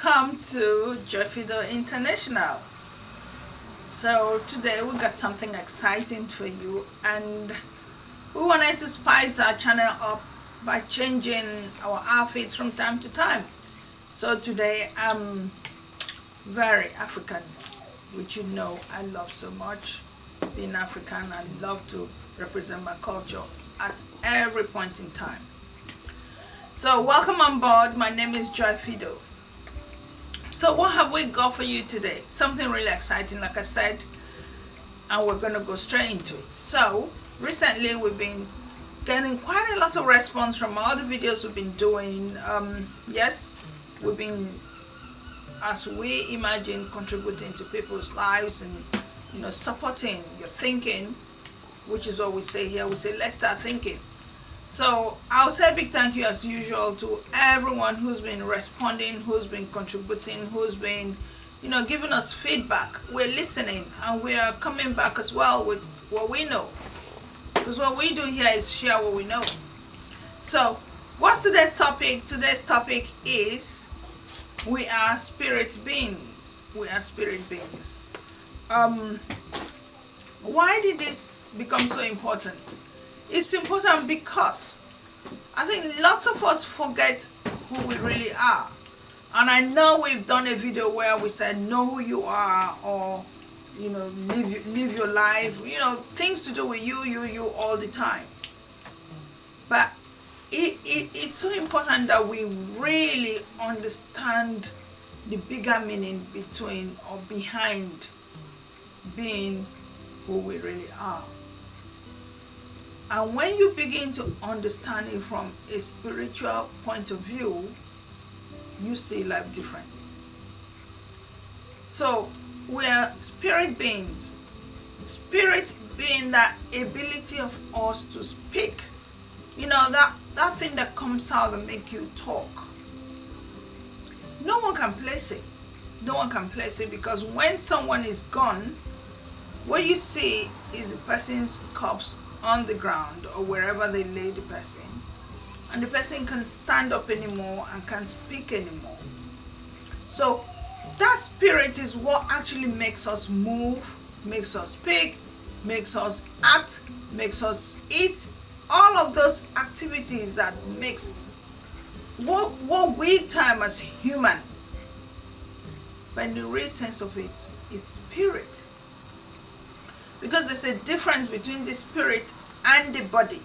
Welcome to Phido International. So today we got something exciting for you, and we wanted to spice our channel up by changing our outfits from time to time. So today I'm very African, which you know I love so much. Being African, I love to represent my culture at every point in time. So welcome on board. My name is Phido. So what have we got for you today? Something really exciting, like I said, and we're going to go straight into it. So recently we've been getting quite a lot of response from all the videos we've been doing. Yes, we've been, as we imagine, contributing to people's lives and supporting your thinking, which is what we say here. We say let's start thinking. So I'll say a big thank you as usual to everyone who's been responding, who's been contributing, who's been, giving us feedback. We're listening and we are coming back as well with what we know. Because what we do here is share what we know. So what's today's topic? Today's topic is we are spirit beings. We are spirit beings. Why did this become so important? It's important because I think lots of us forget who we really are. And I know we've done a video where we said know who you are, or live your life, things to do with you all the time. But it's so important that we really understand the bigger meaning between or behind being who we really are. And when you begin to understand it from a spiritual point of view, you see life differently. So we are spirit beings. Spirit being that ability of us to speak. That thing that comes out that make you talk. No one can place it. No one can place it, because when someone is gone, what you see is a person's corpse on the ground or wherever they lay the person, and the person can't stand up anymore and can't speak anymore. So that spirit is what actually makes us move, makes us speak, makes us act, makes us eat, all of those activities that makes what we term as human. But in the real sense of it, it's spirit. Because there's a difference between the spirit and the body.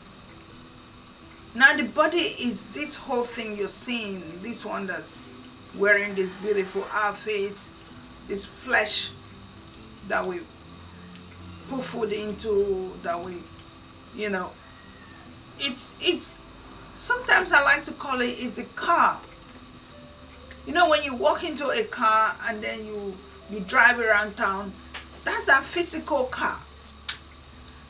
Now the body is this whole thing you're seeing, this one that's wearing this beautiful outfit, this flesh that we put food into, that we, it's sometimes I like to call it is the car. When you walk into a car and then you drive around town, that's a physical car.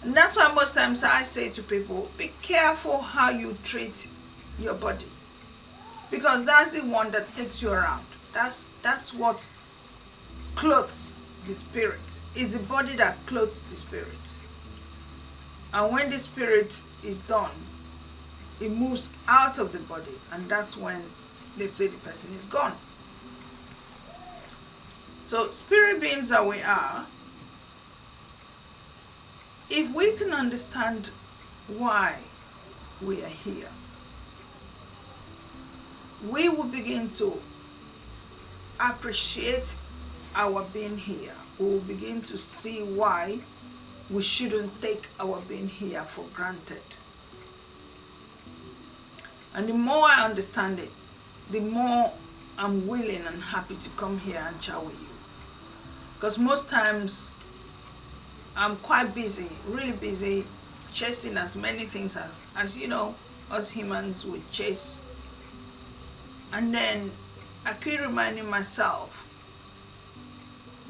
And that's why most times I say to people, be careful how you treat your body. Because that's the one that takes you around. That's what clothes the spirit. It's the body that clothes the spirit. And when the spirit is done, it moves out of the body. And that's when, let's say, the person is gone. So spirit beings that we are, if we can understand why we are here, we will begin to appreciate our being here. We will begin to see why we shouldn't take our being here for granted. And the more I understand it, the more I'm willing and happy to come here and chat with you. Because most times I'm quite busy, really busy, chasing as many things as us humans would chase. And then I keep reminding myself,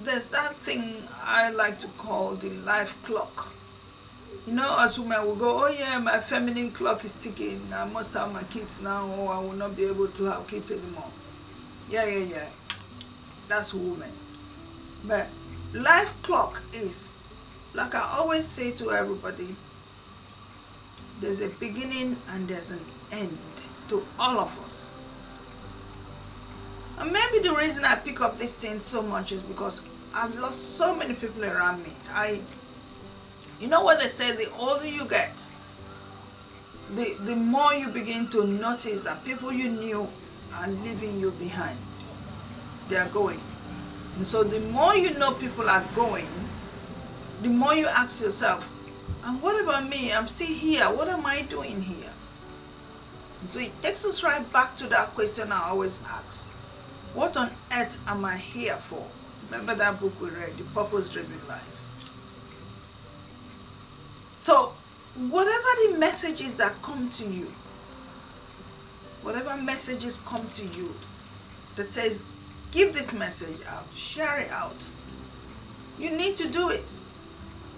there's that thing I like to call the life clock. As women will go, oh yeah, my feminine clock is ticking, I must have my kids now, or I will not be able to have kids anymore. Yeah. That's women. But life clock is, like I always say to everybody, there's a beginning and there's an end to all of us. And maybe the reason I pick up this thing so much is because I've lost so many people around me. You know what they say, the older you get, the more you begin to notice that people you knew are leaving you behind. They are going. And so the more you know people are going, the more you ask yourself, and what about me? I'm still here. What am I doing here? And so it takes us right back to that question I always ask. What on earth am I here for? Remember that book we read, The Purpose-Driven Life. So whatever the messages that come to you, whatever messages come to you that says, give this message out, share it out, you need to do it.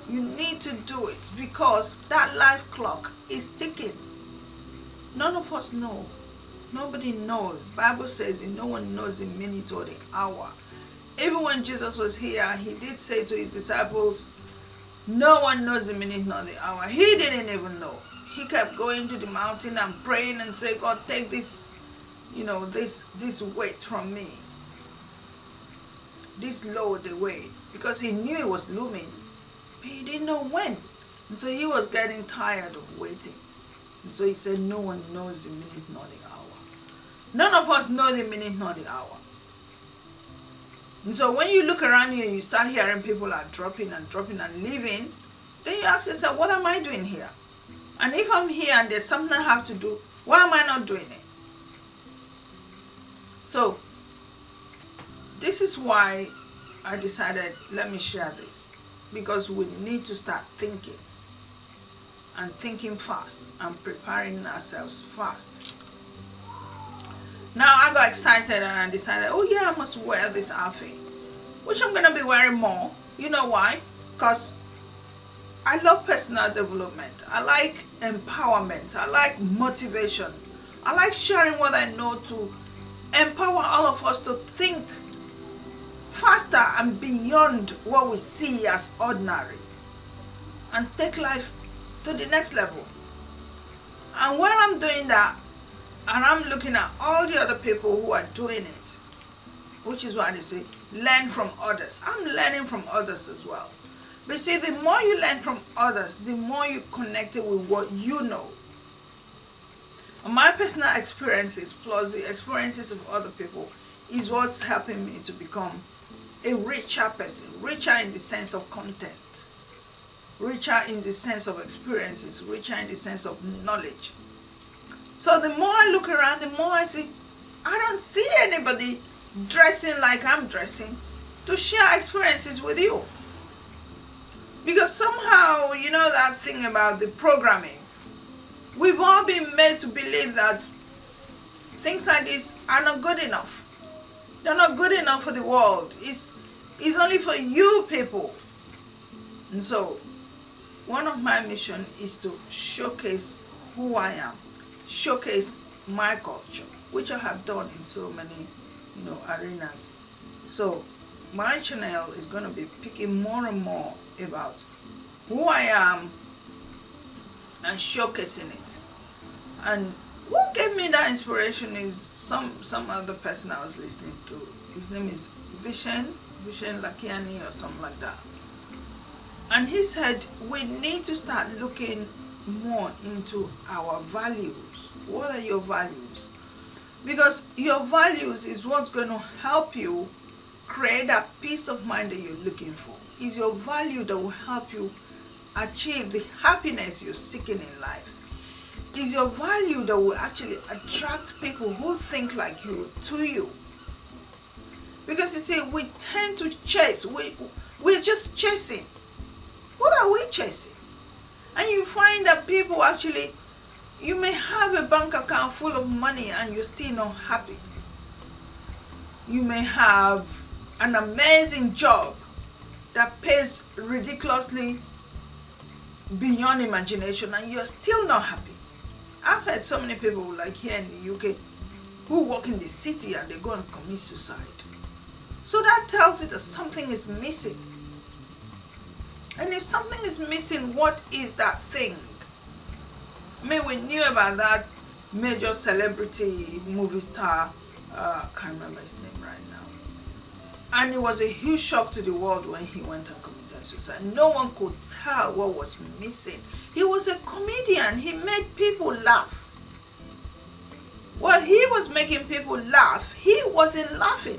You need to do it because that life clock is ticking. None of us know. Nobody knows. The Bible says no one knows the minute or the hour. Even when Jesus was here, he did say to his disciples, no one knows the minute nor the hour. He didn't even know. He kept going to the mountain and praying and saying, God, take this, this weight from me. This load away. Because he knew it was looming. But he didn't know when. And so he was getting tired of waiting. And so he said, no one knows the minute nor the hour. None of us know the minute nor the hour. And so when you look around you and you start hearing people are dropping and leaving, then you ask yourself, what am I doing here? And if I'm here and there's something I have to do, why am I not doing it? So this is why I decided, let me share this. Because we need to start thinking. And thinking fast. And preparing ourselves fast. Now I got excited and I decided, oh yeah, I must wear this outfit. Which I'm going to be wearing more. You know why? Because I love personal development. I like empowerment. I like motivation. I like sharing what I know to empower all of us to think faster and beyond what we see as ordinary. And take life to the next level. And while I'm doing that, and I'm looking at all the other people who are doing it, which is why they say, learn from others. I'm learning from others as well. But see, the more you learn from others, the more you connect it with what you know. And my personal experiences plus the experiences of other people is what's helping me to become a richer person. Richer in the sense of content. Richer in the sense of experiences. Richer in the sense of knowledge. So the more I look around, the more I see, I don't see anybody dressing like I'm dressing to share experiences with you. Because somehow, you know that thing about the programming, we've all been made to believe that things like this are not good enough. They're not good enough for the world. It's only for you people. And so, one of my missions is to showcase who I am. Showcase my culture, which I have done in so many, arenas. So my channel is going to be picking more and more about who I am and showcasing it. And what gave me that inspiration is some other person I was listening to. His name is Vishen Lakiani or something like that. And he said we need to start looking more into our values. What are your values? Because your values is what's going to help you create that peace of mind that you're looking for. It's your value that will help you achieve the happiness you're seeking in life. It's your value that will actually attract people who think like you to you. Because you see, we tend to chase. We're just chasing. What are we chasing? And you find that people actually, you may have a bank account full of money and you're still not happy. You may have an amazing job that pays ridiculously beyond imagination and you're still not happy. I've heard so many people like here in the UK who work in the city and they go and commit suicide. So that tells you that something is missing. And if something is missing, what is that thing? I mean, we knew about that major celebrity movie star, I can't remember his name right now. And it was a huge shock to the world when he went and committed suicide. No one could tell what was missing. He was a comedian. He made people laugh. While he was making people laugh, he wasn't laughing.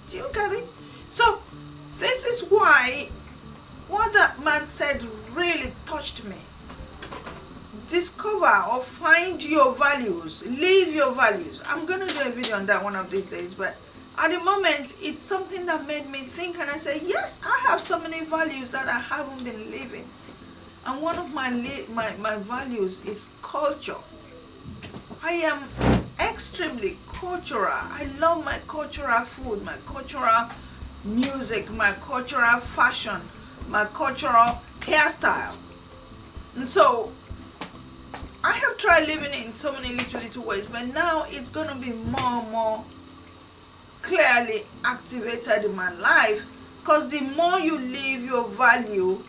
Do you get it? So this is why what that man said really touched me. Discover or find your values. Live your values. I'm going to do a video on that one of these days, but at the moment, it's something that made me think, and I said, yes, I have so many values that I haven't been living. And one of my values is culture. I am extremely cultural. I love my cultural food, my cultural music, my cultural fashion, my cultural hairstyle. And so I have tried living in so many little ways, but now it's going to be more and more clearly activated in my life, because the more you live your value,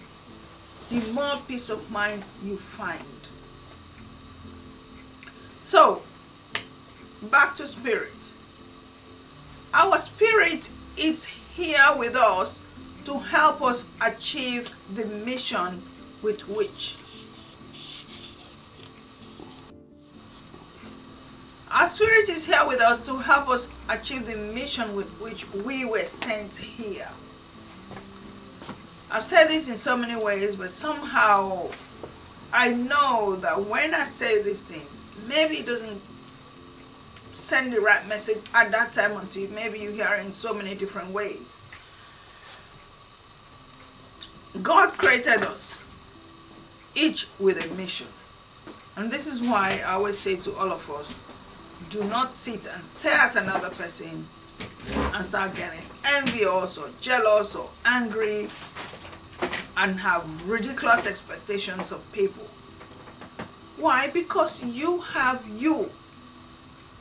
the more peace of mind you find. So back to spirit. Our spirit is here with us to help us achieve the mission with which our spirit is here with us to help us achieve the mission with which we were sent here. I've said this in so many ways, but somehow I know that when I say these things, maybe it doesn't send the right message at that time until maybe you hear it in so many different ways. God created us, each with a mission. And this is why I always say to all of us, do not sit and stare at another person and start getting envious or jealous or angry and have ridiculous expectations of people. Why? Because you have you.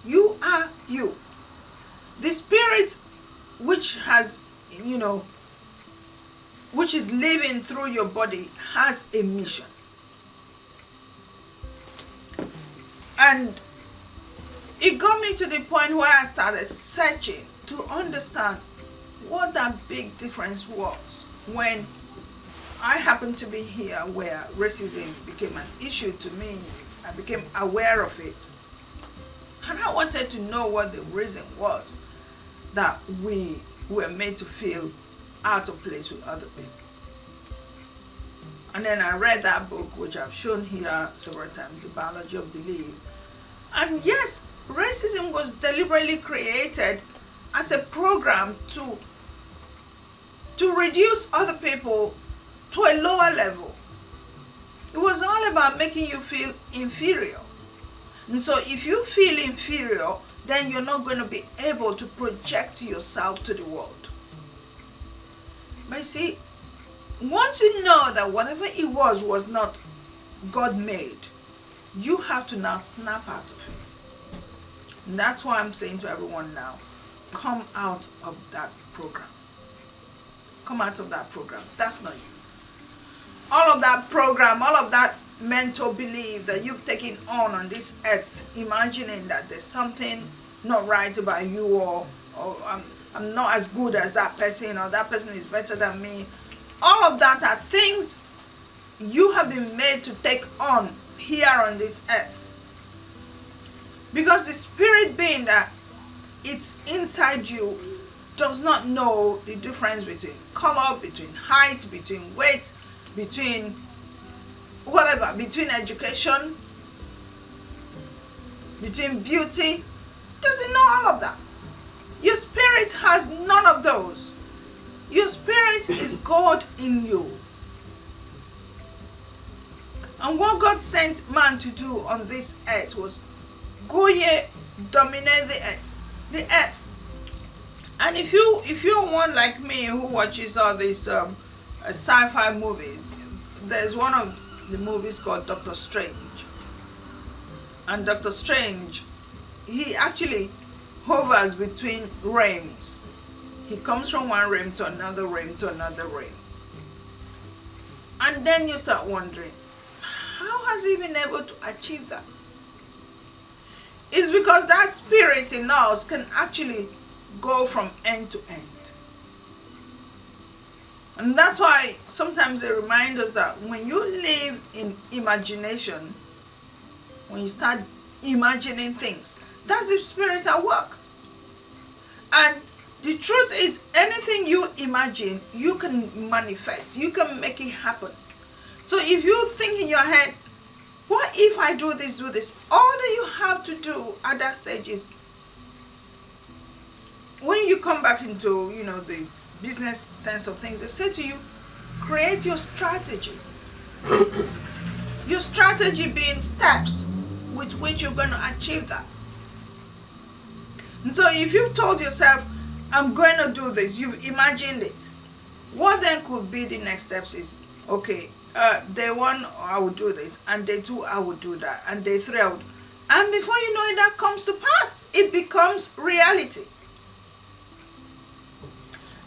You are you. The spirit which has, which is living through your body has a mission. And it got me to the point where I started searching to understand what that big difference was when I happened to be here where racism became an issue to me. I became aware of it. And I wanted to know what the reason was that we were made to feel out of place with other people. And then I read that book, which I've shown here several times, The Biology of Belief. And yes, racism was deliberately created as a program to reduce other people to a lower level. It was all about making you feel inferior. And so if you feel inferior, then you're not going to be able to project yourself to the world. But you see, once you know that whatever it was not God made, you have to now snap out of it. And that's why I'm saying to everyone now, come out of that program. Come out of that program. That's not you. All of that program, all of that mental belief that you've taken on this earth, imagining that there's something not right about you, or I'm not as good as that person, or that person is better than me. All of that are things you have been made to take on here on this earth. Because the spirit being that it's inside you does not know the difference between color, between height, between weight, between whatever, between education, between beauty. Doesn't know all of that. Your spirit has none of those. Your spirit is God in you. And what God sent man to do on this earth was go ye, dominate the earth. The earth. And if you're one like me who watches all these sci-fi movies, there's one of the movies called Doctor Strange. And Doctor Strange, he actually hovers between realms. He comes from one realm to another realm to another realm. And then you start wondering, how has he been able to achieve that? It's because that spirit in us can actually go from end to end. And that's why sometimes they remind us that when you live in imagination, when you start imagining things, that's the spirit at work. And the truth is, anything you imagine, you can manifest, you can make it happen. So if you think in your head, what if I do this, do this? All that you have to do at that stage is, when you come back into, the business sense of things, they say to you, create your strategy. Your strategy being steps with which you're going to achieve that. And so if you've told yourself, I'm going to do this, you've imagined it, what then could be the next steps is, okay, day 1 I will do this, and day 2 I will do that, and day 3 I would, and before you know it, that comes to pass. It becomes reality.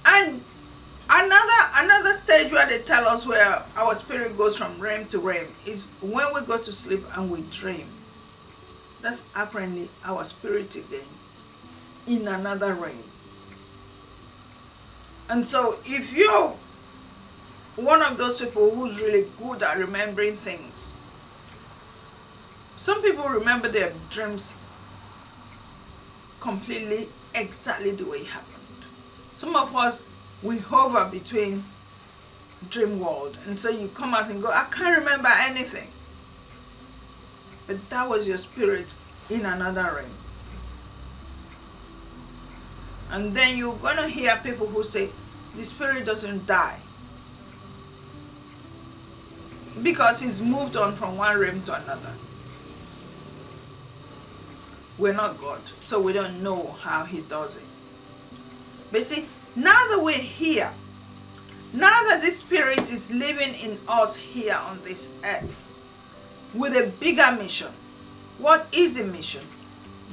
And another stage where they tell us where our spirit goes from realm to realm is when we go to sleep and we dream. That's apparently our spirit again in another realm. And so if you're one of those people who's really good at remembering things, some people remember their dreams completely exactly the way it happened. Some of us, we hover between dream world, and so you come out and go, I can't remember anything. But that was your spirit in another realm. And then you're going to hear people who say, the spirit doesn't die, because he's moved on from one realm to another. We're not God, so we don't know how he does it. But see, now that we're here, now that this spirit is living in us here on this earth with a bigger mission. What is the mission?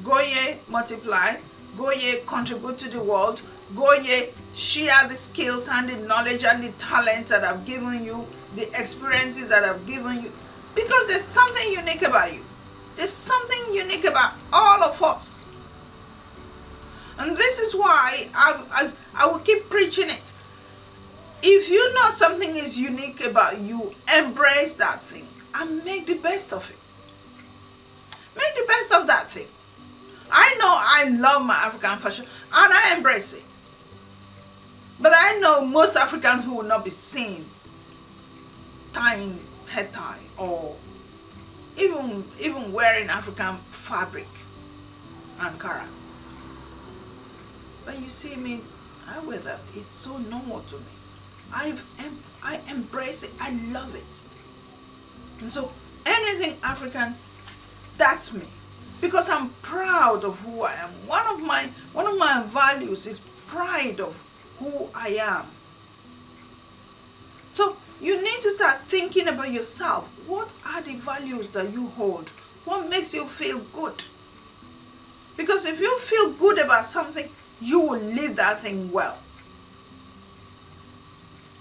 Go ye, multiply. Go ye, contribute to the world. Go ye, share the skills and the knowledge and the talents that I've given you, the experiences that I've given you. Because there's something unique about you. There's something unique about all of us. And this is why I will keep preaching it. If you know something is unique about you, embrace that thing and make the best of it. Make the best of that thing. I know I love my African fashion and I embrace it. But I know most Africans who will not be seen tying head tie or even wearing African fabric, Ankara. But you see me, I wear that. It's so normal to me. I embrace it. I love it. And so anything African, that's me. Because I'm proud of who I am. One of my values is pride of who I am. So you need to start thinking about yourself. What are the values that you hold? What makes you feel good? Because if you feel good about something, you will live that thing well.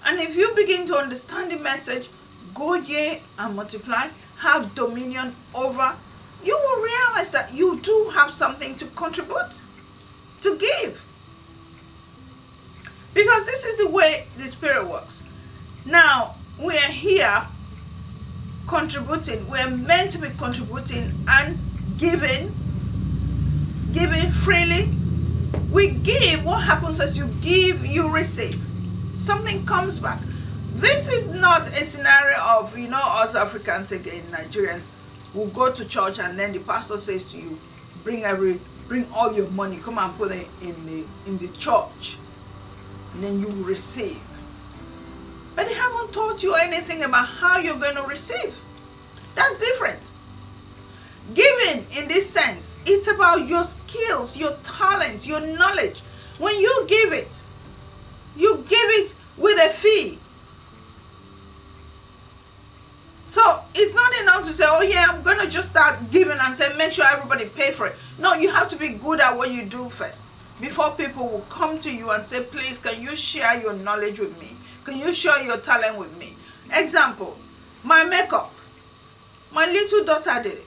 And if you begin to understand the message, go ye and multiply, have dominion over, you will realize that you do have something to contribute, to give. Because this is the way the Spirit works. Now, we are here contributing. We are meant to be contributing and giving freely. We give. What happens as you give, you receive. Something comes back. This is not a scenario of, us Africans again, Nigerians, who go to church and then the pastor says to you, bring all your money, come and put it in the church, and then you will receive. But they haven't taught you anything about how you're going to receive. That's different. Giving in this sense, it's about your skills, your talent, your knowledge. When you give it with a fee. So it's not enough to say, oh yeah, I'm going to just start giving and say, make sure everybody pay for it. No, you have to be good at what you do first. Before people will come to you and say, please, can you share your knowledge with me? Can you share your talent with me? Example, my makeup. My little daughter did it.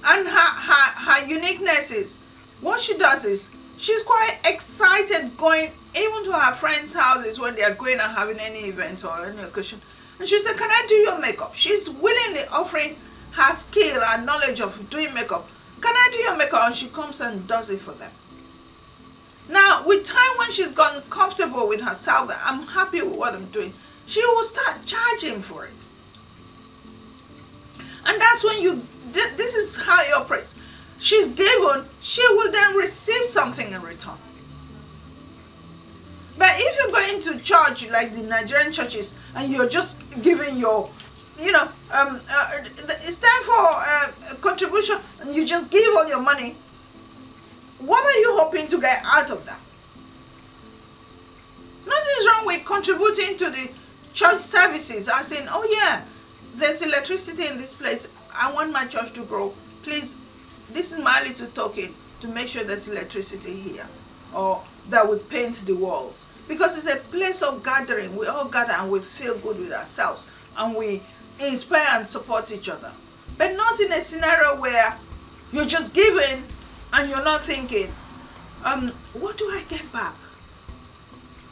And her uniqueness is, what she does is, she's quite excited going even to her friends' houses when they are going and having any event or any occasion. And she said, can I do your makeup? She's willingly offering her skill and knowledge of doing makeup. Can I do your makeup? And she comes and does it for them. Now, with time, when she's gotten comfortable with herself, that I'm happy with what I'm doing, she will start charging for it. And that's when this is how it operates. She's given, she will then receive something in return. But if you're going to church like the Nigerian churches and you're just giving your, it's time for contribution and you just give all your money, what are you hoping to get out of that? Nothing's wrong with contributing to the church services and saying, oh yeah, there's electricity in this place. I want my church to grow. Please, this is my little token to make sure there's electricity here. Or that we paint the walls. Because it's a place of gathering. We all gather and we feel good with ourselves. And we inspire and support each other. But not in a scenario where you're just giving and you're not thinking, what do I get back?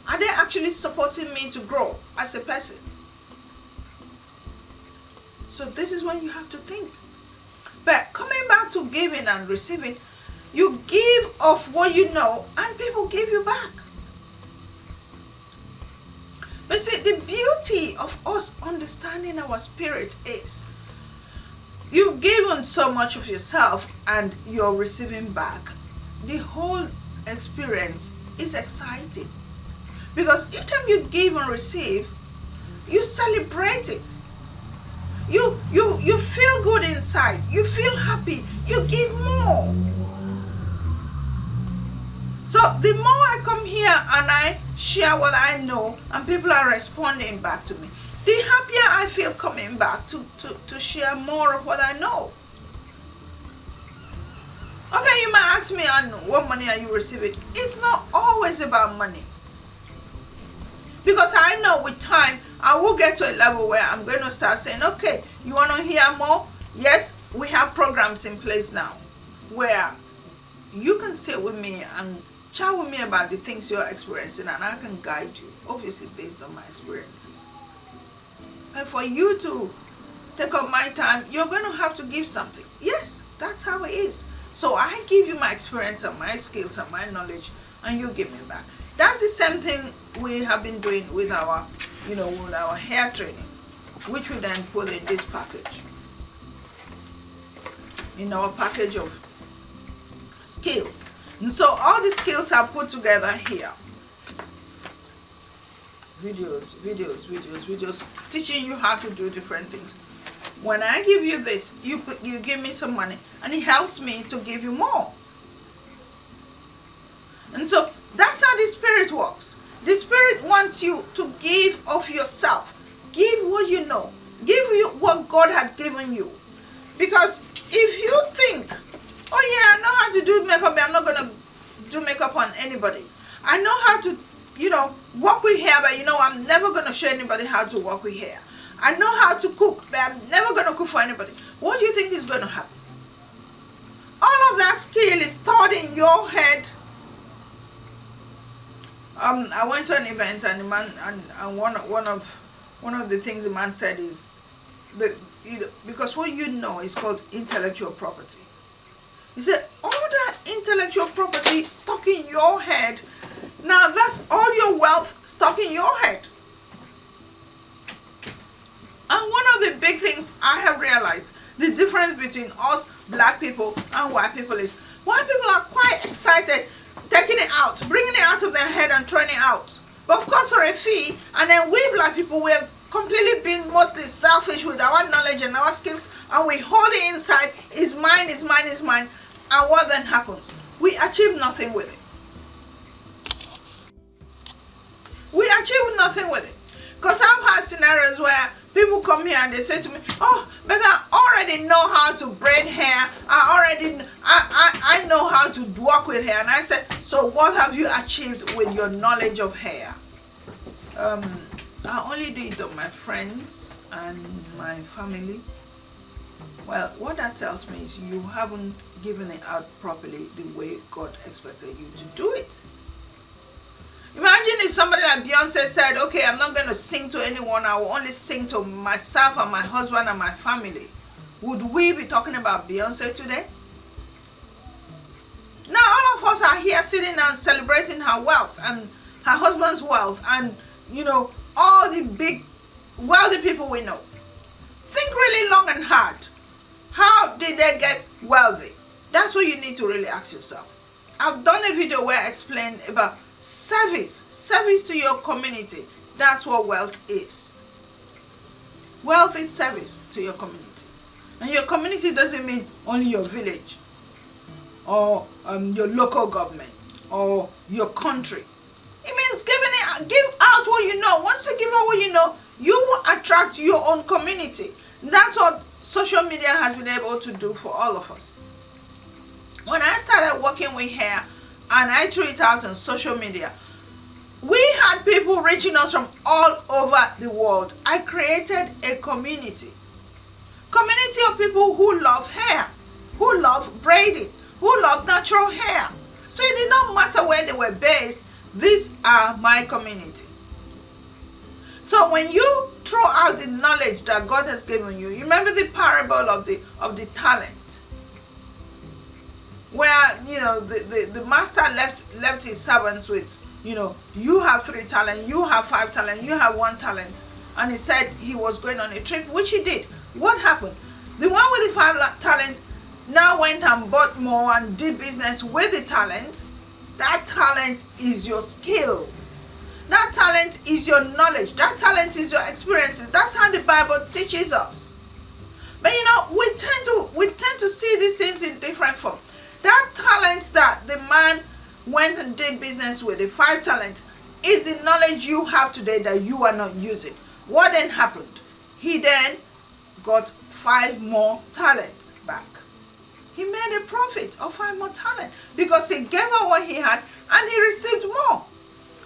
Are they actually supporting me to grow as a person? So this is when you have to think. But coming back to giving and receiving, you give of what you know and people give you back. But see, the beauty of us understanding our spirit is you've given so much of yourself and you're receiving back. The whole experience is exciting. Because each time you give and receive, you celebrate it. You feel good inside. You feel happy. You give more. So the more I come here and I share what I know and people are responding back to me, the happier I feel coming back to share more of what I know. Okay, you might ask me, and what money are you receiving? It's not always about money. Because I know with time, I will get to a level where I'm going to start saying, okay, you want to hear more? Yes, we have programs in place now where you can sit with me and chat with me about the things you're experiencing and I can guide you, obviously based on my experiences. And for you to take up my time, you're going to have to give something. Yes, that's how it is. So I give you my experience and my skills and my knowledge and you give me back. That's the same thing we have been doing with our, with our hair training, which we then put in this package. In our package of skills. And so all the skills are put together here. Videos, teaching you how to do different things. When I give you this, you give me some money and it helps me to give you more. And so that's how the Spirit works. The Spirit wants you to give of yourself. Give what you know. Give you what God had given you. Because if you think, oh yeah, I know how to do makeup, but I'm not going to do makeup on anybody. I know how to, work with hair, but I'm never going to show anybody how to work with hair. I know how to cook, but I'm never going to cook for anybody. What do you think is going to happen? All of that skill is stored in your head. I went to an event and the man and one of the things the man said is because what you know is called intellectual property. He said all that intellectual property stuck in your head. Now that's all your wealth stuck in your head. And one of the big things I have realized, the difference between us black people and white people is white people are quite excited taking it out, bringing it out of their head and throwing it out. But of course for a fee, and then we black people, we're completely being mostly selfish with our knowledge and our skills, and we hold it inside, is mine, is mine, is mine. And what then happens? We achieve nothing with it. We achieve nothing with it. Because I've had scenarios where people come here and they say to me, oh, but I already know how to braid hair. I know how to work with hair. And I said, so what have you achieved with your knowledge of hair? I only do it on my friends and my family. Well, what that tells me is you haven't given it out properly the way God expected you to do it. Imagine if somebody like Beyonce said, okay, I'm not going to sing to anyone, I will only sing to myself and my husband and my family. Would we be talking about Beyonce today? Now all of us are here sitting and celebrating her wealth and her husband's wealth and, all the big wealthy people we know. Think really long and hard. How did they get wealthy? That's what you need to really ask yourself. I've done a video where I explained about service to your community. That's what wealth is. Wealth is service to your community. And your community doesn't mean only your village or your local government or your country. It means give out what you know. Once you give out what you know, you will attract your own community. That's what social media has been able to do for all of us. When I started working with hair and I threw it out on social media, we had people reaching us from all over the world. I created a community of people who love hair, who love braiding, who love natural hair. So it did not matter where they were based. These are my community. So when you throw out the knowledge that God has given you, you remember the parable of the talent, where the master left his servants with, you have 3 talents, you have 5 talents, you have 1 talent, and he said he was going on a trip, which he did. What happened? The one with the 5 talents now went and bought more and did business with the talent. That talent is your skill. That talent is your knowledge. That talent is your experiences. That's how the Bible teaches us. But we tend to see these things in different form. That talent that the man went and did business with, the 5 talent, is the knowledge you have today that you are not using. What then happened? He then got 5 more talents back. He made a profit of 5 more talents because he gave out what he had and he received more.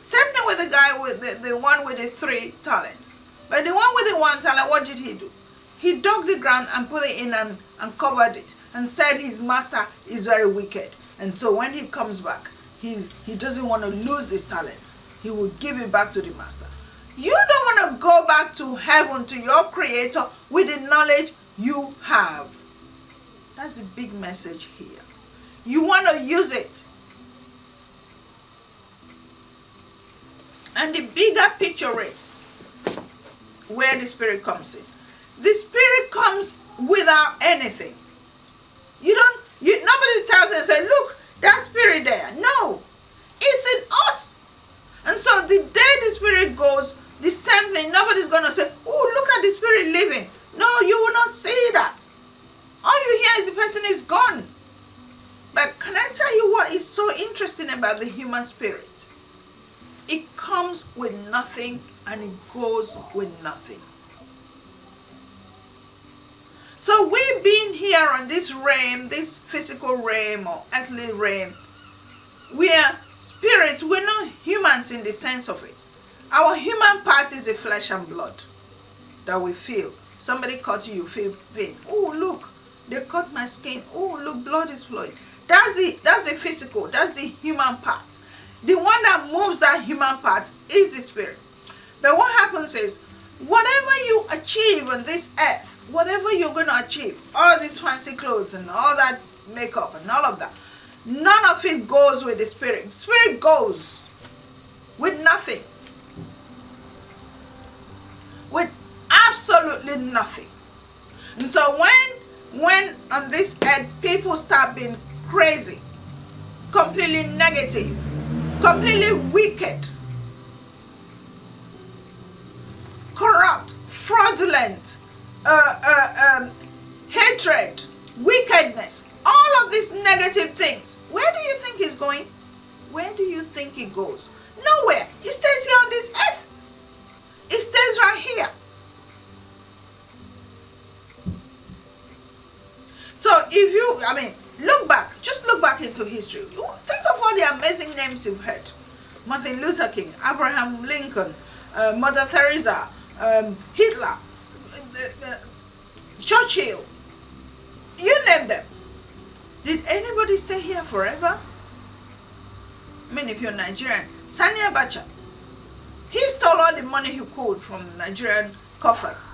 Same thing with the guy with the one with the 3 talents. But the one with the 1 talent, what did he do? He dug the ground and put it in and covered it and said his master is very wicked. And so when he comes back, he doesn't want to lose his talent. He will give it back to the master. You don't want to go back to heaven, to your creator, with the knowledge you have. That's the big message here. You want to use it. And the bigger picture is where the Spirit comes in. The Spirit comes without anything. Nobody tells us, say, look, that Spirit there. No, it's in us. And so the day the Spirit goes, the same thing, nobody's going to say, oh, look at the Spirit living. No, you will not see that. All you hear is the person is gone. But can I tell you what is so interesting about the human spirit? It comes with nothing and it goes with nothing. So we being here on this realm, this physical realm or earthly realm, we are spirits, we're not humans in the sense of it. Our human part is the flesh and blood that we feel. Somebody cut you, you feel pain. Oh, look, they cut my skin. Oh, look, blood is flowing. That's the physical, that's the human part. The one that moves that human part is the spirit. But what happens is, whatever you achieve on this earth, whatever you're going to achieve, all these fancy clothes and all that makeup and all of that, none of it goes with the spirit. Spirit goes with nothing. With absolutely nothing. And so when on this earth people start being crazy, completely negative, completely wicked, corrupt, fraudulent, hatred, wickedness, all of these negative things, where do you think it's going? Where do you think it goes? Nowhere. It stays here on this earth. It stays right here. So if you, look back, just look back into history. Think of all the amazing names you've heard. Martin Luther King, Abraham Lincoln, Mother Teresa, Hitler, Churchill, You name them. Did anybody stay here forever? I mean, if you're Nigerian, Sani Abacha, he stole all the money he could from Nigerian coffers.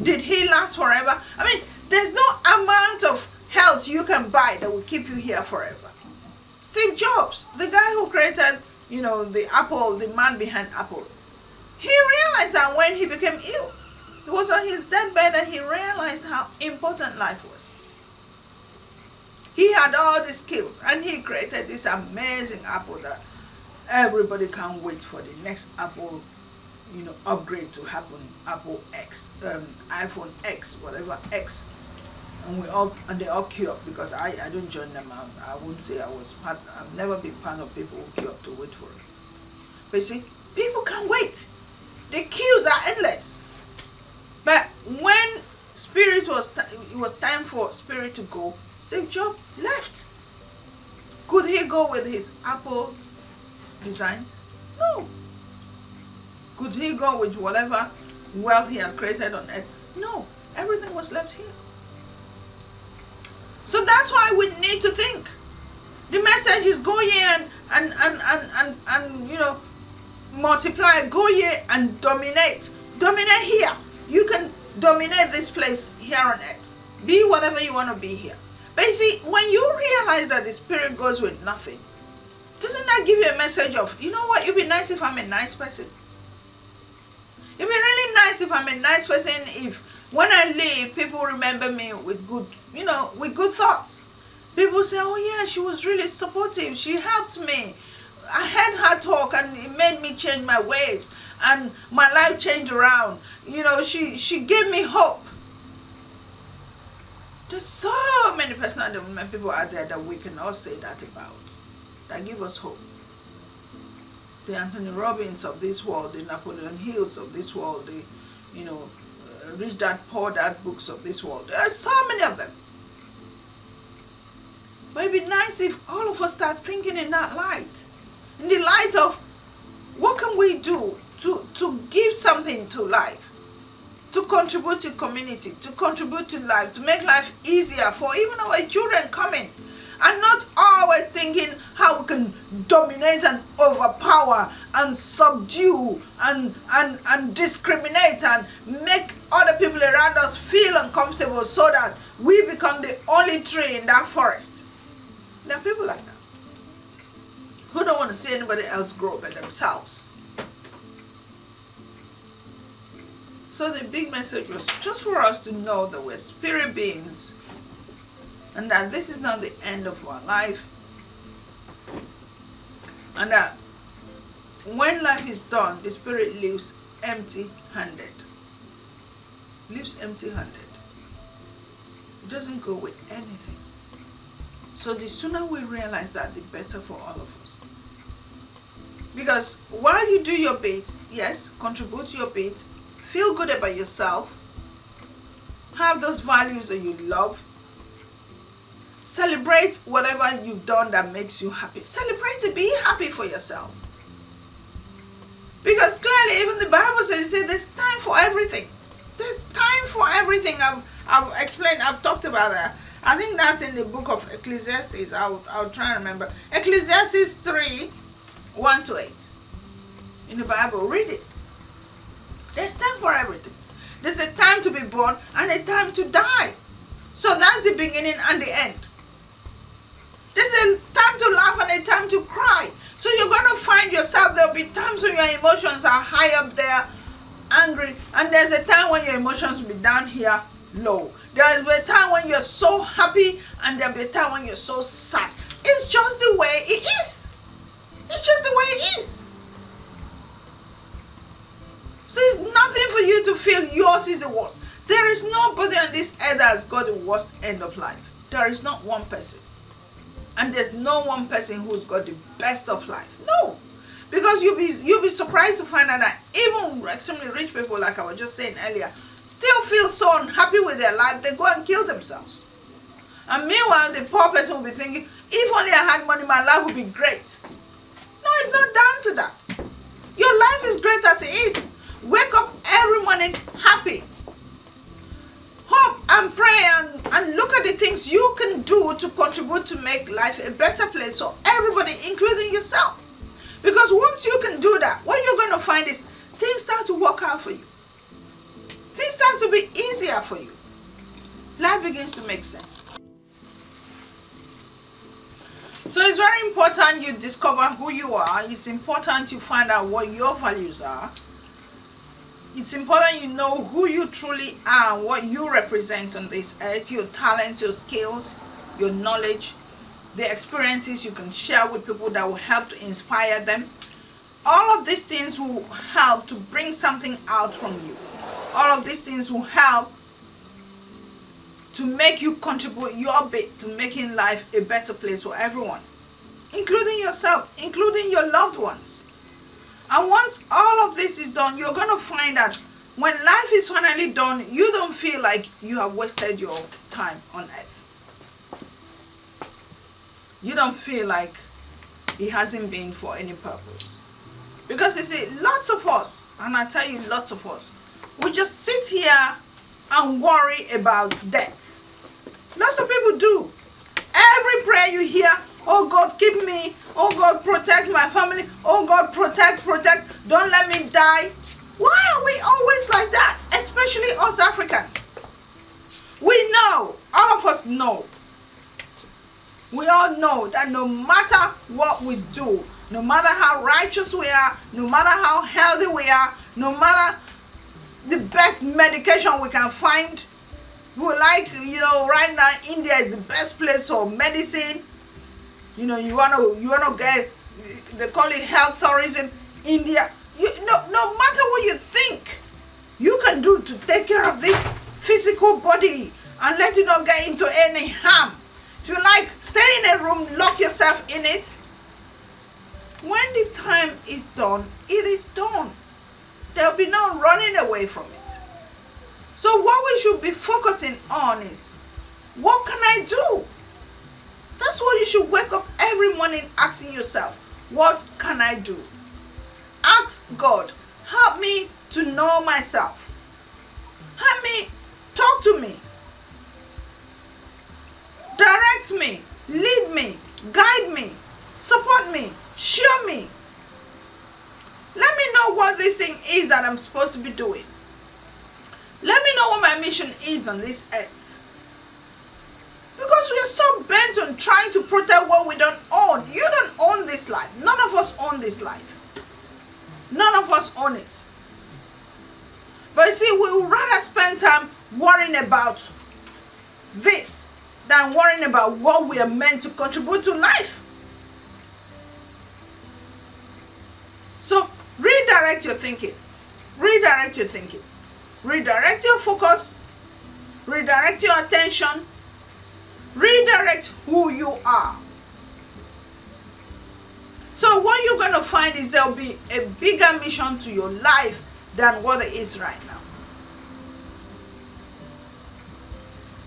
Did he last forever? I mean, there's no amount of health you can buy that will keep you here forever. Steve Jobs, the guy who created, the Apple, the man behind Apple, he realized that when he became ill, he was on his deathbed and he realized how important life was. He had all the skills and he created this amazing Apple that everybody can't wait for the next Apple, upgrade to happen. Apple X, iPhone X, whatever X, and they all queue up because I don't join them. I won't say I was part. I've never been part of people who queue up to wait for it. But you see, people can't wait. The queues are endless. But when it was time for Spirit to go, Steve Jobs left. Could he go with his Apple designs? No. Could he go with whatever wealth he had created on earth? No. Everything was left here. So that's why we need to think. The message is go here and multiply, go here and dominate. Dominate here. You can dominate this place here on earth. Be whatever you want to be here. But you see, when you realize that the Spirit goes with nothing, doesn't that give you a message of, you know what, it'd be nice if I'm a nice person? It'd be really nice if I'm a nice person, if when I leave, people remember me with good, with good thoughts. People say, oh yeah, she was really supportive. She helped me. I heard her talk and it made me change my ways and my life changed around. She gave me hope. There's so many personal development people out there that we can all say that about, that give us hope. The Anthony Robbins of this world, the Napoleon Hills of this world, the, Rich Dad Poor Dad books of this world. There are so many of them. But it'd be nice if all of us start thinking in that light. In the light of what can we do to give something to life, to contribute to community, to contribute to life, to make life easier for even our children coming. And not always thinking how we can dominate and overpower and subdue and discriminate and make other people around us feel uncomfortable so that we become the only tree in that forest. There are people like that who don't want to see anybody else grow by themselves. So the big message was just for us to know that we're spirit beings and that this is not the end of our life, and that when life is done, the spirit leaves empty-handed. Leaves empty-handed. It doesn't go with anything. So the sooner we realize that, the better for all of us. Because while you do your bit, yes, contribute to your bit, feel good about yourself, have those values that you love, celebrate whatever you've done that makes you happy. Celebrate it. Be happy for yourself. Because clearly, even the Bible says there's time for everything. There's time for everything. I've explained, I've talked about that. I think that's in the book of Ecclesiastes. I'll try and remember. Ecclesiastes 3, 1-8. In the Bible, read it. There's time for everything. There's a time to be born and a time to die. So that's the beginning and the end. There's a time to laugh and a time to cry. So you're going to find yourself, there'll be times when your emotions are high up there, angry, and there's a time when your emotions will be down here, low. There'll be a time when you're so happy, and there'll be a time when you're so sad. It's just the way it is. It's just the way it is. So it's nothing for you to feel yours is the worst. There is nobody on this earth that has got the worst end of life. There is not one person. And there's no one person who's got the best of life. No. Because you'll be surprised to find out that even extremely rich people, like I was just saying earlier, still feel so unhappy with their life, they go and kill themselves. And meanwhile, the poor person will be thinking, if only I had money, my life would be great. No, it's not down to that. Your life is great as it is. Wake up every morning happy. Hope and pray and look at the things you can do to contribute to make life a better place for everybody, including yourself. Because once you can do that, what you're going to find is things start to work out for you. Things start to be easier for you. Life begins to make sense. So it's very important you discover who you are. It's important you find out what your values are. It's important you know who you truly are, what you represent on this earth, your talents, your skills, your knowledge, the experiences you can share with people that will help to inspire them. All of these things will help to bring something out from you. All of these things will help to make you contribute your bit to making life a better place for everyone, including yourself, including your loved ones. And once all of this is done, you're going to find that when life is finally done, you don't feel like you have wasted your time on earth. You don't feel like it hasn't been for any purpose. Because you see, lots of us, and I tell you lots of us, we just sit here and worry about death. Lots of people do. Every prayer you hear, oh God, keep me. Oh God, protect my family. Oh God, protect. Don't let me die. Why are we always like that? Especially us Africans. We know, all of us know. We all know that no matter what we do, no matter how righteous we are, no matter how healthy we are, no matter the best medication we can find, we like, right now India is the best place for medicine. You wanna get, they call it health tourism. India, no matter what you think you can do to take care of this physical body and let you not get into any harm. If you like, stay in a room, lock yourself in it. When the time is done, it is done. There'll be no running away from it. So what we should be focusing on is, what can I do? That's what you should wake up every morning asking yourself. What can I do? Ask God, help me to know myself. Help me, talk to me. Direct me, lead me, guide me, support me, show me. Let me know what this thing is that I'm supposed to be doing. Let me know what my mission is on this earth. Because we are so bent on trying to protect what we don't own. You don't own this life. None of us own this life. None of us own it. But you see, we would rather spend time worrying about this than worrying about what we are meant to contribute to life. So redirect your thinking. Redirect your thinking. Redirect your focus. Redirect your attention. Redirect who you are. So what you're going to find is there will be a bigger mission to your life than what it is right now.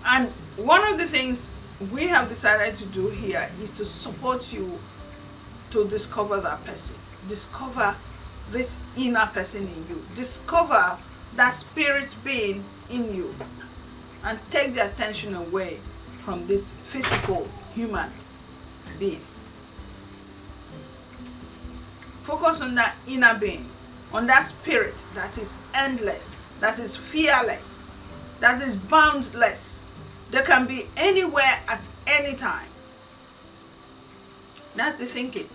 And one of the things we have decided to do here is to support you to discover that person. Discover this inner person in you. Discover that spirit being in you. And take the attention away from this physical human being. Focus on that inner being, on that spirit that is endless, that is fearless, that is boundless, that can be anywhere at any time. That's the thinking.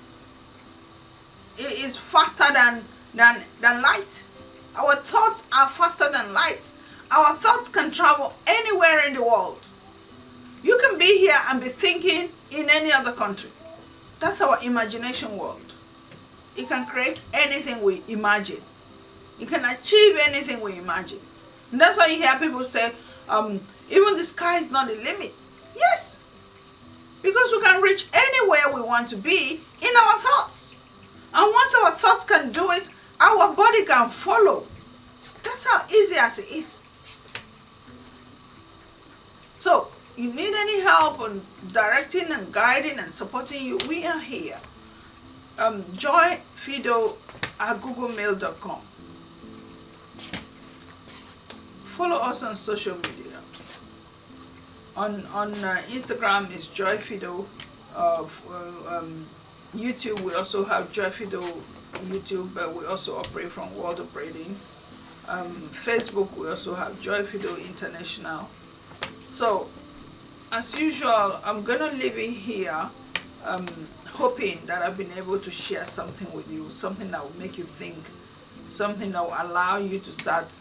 It is faster than light. Our thoughts are faster than light. Our thoughts can travel anywhere in the world. You can be here and be thinking in any other country. That's our imagination world. It can create anything we imagine. It can achieve anything we imagine. And that's why you hear people say, even the sky is not the limit. Yes. Because we can reach anywhere we want to be in our thoughts. And once our thoughts can do it, our body can follow. That's how easy as it is. So, you need any help on directing and guiding and supporting you, we are here. Join Phido at googlemail.com. Follow us on social media. On Instagram is Joy Phido. YouTube, we also have Joy Phido YouTube, but we also operate from World Operating. Facebook, we also have Joy Phido International. So as usual, I'm gonna leave it here, hoping that I've been able to share something with you, something that will make you think, something that will allow you to start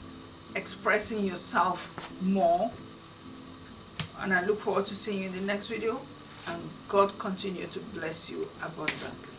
expressing yourself more. And I look forward to seeing you in the next video, and God continue to bless you abundantly.